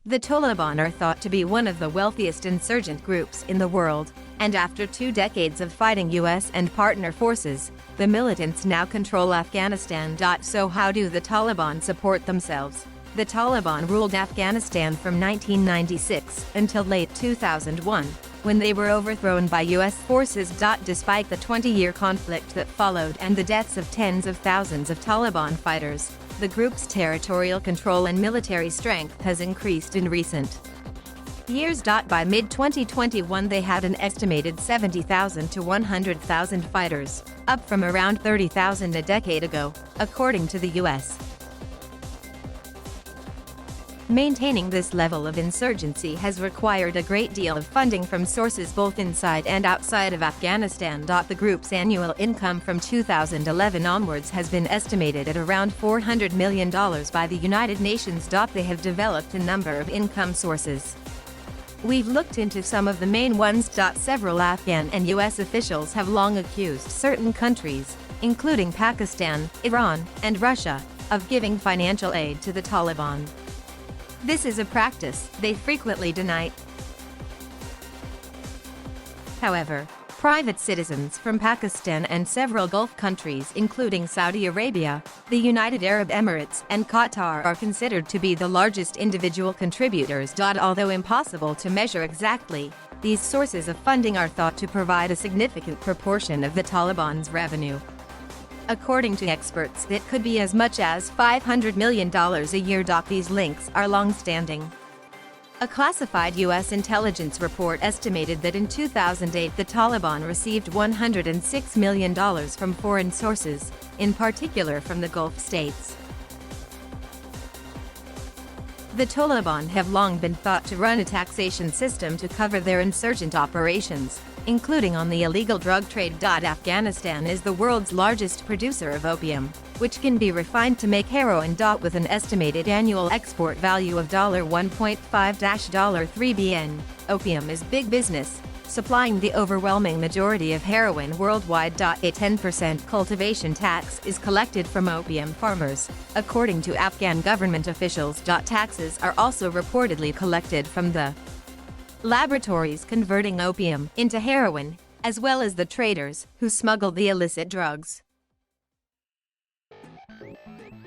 The Taliban are thought to be one of the wealthiest insurgent groups in the world, and after 2 decades of fighting US and partner forces, the militants now control Afghanistan.So how do the Taliban support themselves? The Taliban ruled Afghanistan from 1996 until late 2001, when they were overthrown by US forces. Despite the 20-year conflict that followed and the deaths of tens of thousands of Taliban fighters, the group's territorial control and military strength has increased in recent years. By mid-2021 they had an estimated 70,000 to 100,000 fighters, up from around 30,000 a decade ago, according to the US. Maintaining this level of insurgency has required a great deal of funding from sources both inside and outside of Afghanistan. The group's annual income from 2011 onwards has been estimated at around $400 million by the United Nations. They have developed a number of income sources. We've looked into some of the main ones. Several Afghan and US officials have long accused certain countries, including Pakistan, Iran, and Russia, of giving financial aid to the Taliban. This is a practice they frequently deny. However, private citizens from Pakistan and several Gulf countries including Saudi Arabia, the United Arab Emirates, and Qatar are considered to be the largest individual contributors. Although impossible to measure exactly, these sources of funding are thought to provide a significant proportion of the Taliban's revenue. According to experts, it could be as much as $500 million a year. These links are long-standing. A classified U.S. intelligence report estimated that in 2008 the Taliban received $106 million from foreign sources, in particular from the Gulf states. The Taliban have long been thought to run a taxation system to cover their insurgent operations, including on the illegal drug trade. Afghanistan is the world's largest producer of opium, which can be refined to make heroin. With an estimated annual export value of $1.5–3 billion, opium is big business, supplying the overwhelming majority of heroin worldwide. A 10% cultivation tax is collected from opium farmers, according to Afghan government officials. Taxes are also reportedly collected from the laboratories converting opium into heroin, as well as the traders who smuggle the illicit drugs.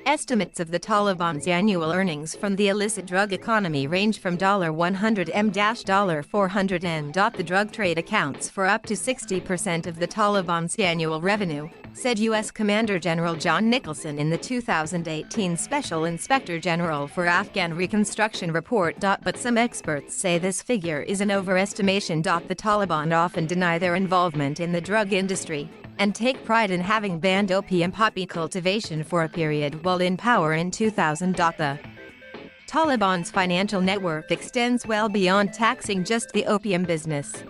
Estimates of the Taliban's annual earnings from the illicit drug economy range from $100m–$400m. The drug trade accounts for up to 60% of the Taliban's annual revenue, said U.S. Commander General John Nicholson in the 2018 Special Inspector General for Afghan Reconstruction report. But some experts say this figure is an overestimation. The Taliban often deny their involvement in the drug industry and take pride in having banned opium poppy cultivation for a period while in power in 2000. The Taliban's financial network extends well beyond taxing just the opium business.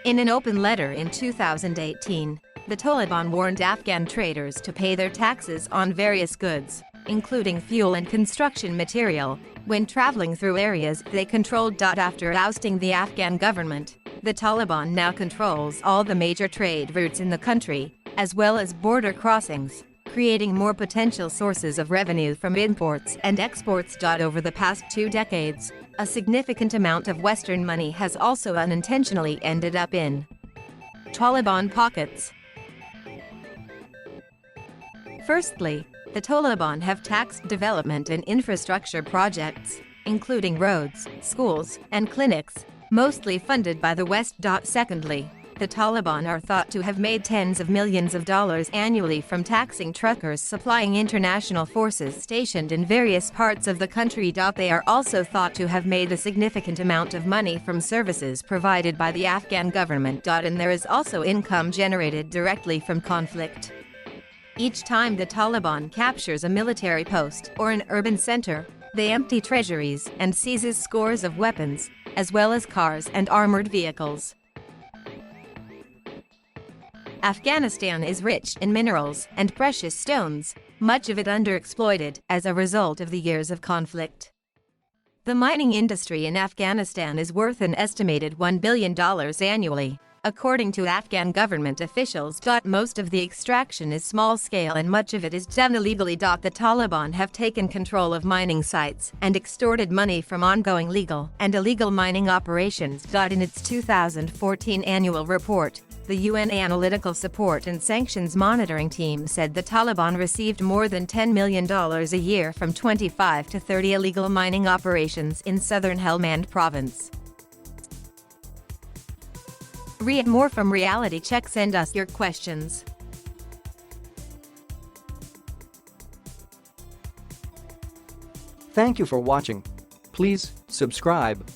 In an open letter in 2018, the Taliban warned Afghan traders to pay their taxes on various goods, including fuel and construction material, when traveling through areas they controlled. After ousting the Afghan government, the Taliban now controls all the major trade routes in the country, as well as border crossings, creating more potential sources of revenue from imports and exports. Over the past 2 decades, a significant amount of Western money has also unintentionally ended up in Taliban pockets. Firstly, the Taliban have taxed development and infrastructure projects, including roads, schools, and clinics, mostly funded by the West. Secondly, the Taliban are thought to have made tens of millions of dollars annually from taxing truckers supplying international forces stationed in various parts of the country. They are also thought to have made a significant amount of money from services provided by the Afghan government. And there is also income generated directly from conflict. Each time the Taliban captures a military post or an urban center, they empty treasuries and seizes scores of weapons, as well as cars and armored vehicles. Afghanistan is rich in minerals and precious stones, much of it underexploited as a result of the years of conflict. The mining industry in Afghanistan is worth an estimated $1 billion annually, According to Afghan government officials, most of the extraction is small-scale and much of it is done illegally. The Taliban have taken control of mining sites and extorted money from ongoing legal and illegal mining operations. In its 2014 annual report, the UN Analytical Support and Sanctions Monitoring Team said the Taliban received more than $10 million a year from 25 to 30 illegal mining operations in southern Helmand province. Read more from Reality Check. Send us your questions. Thank you for watching. Please subscribe.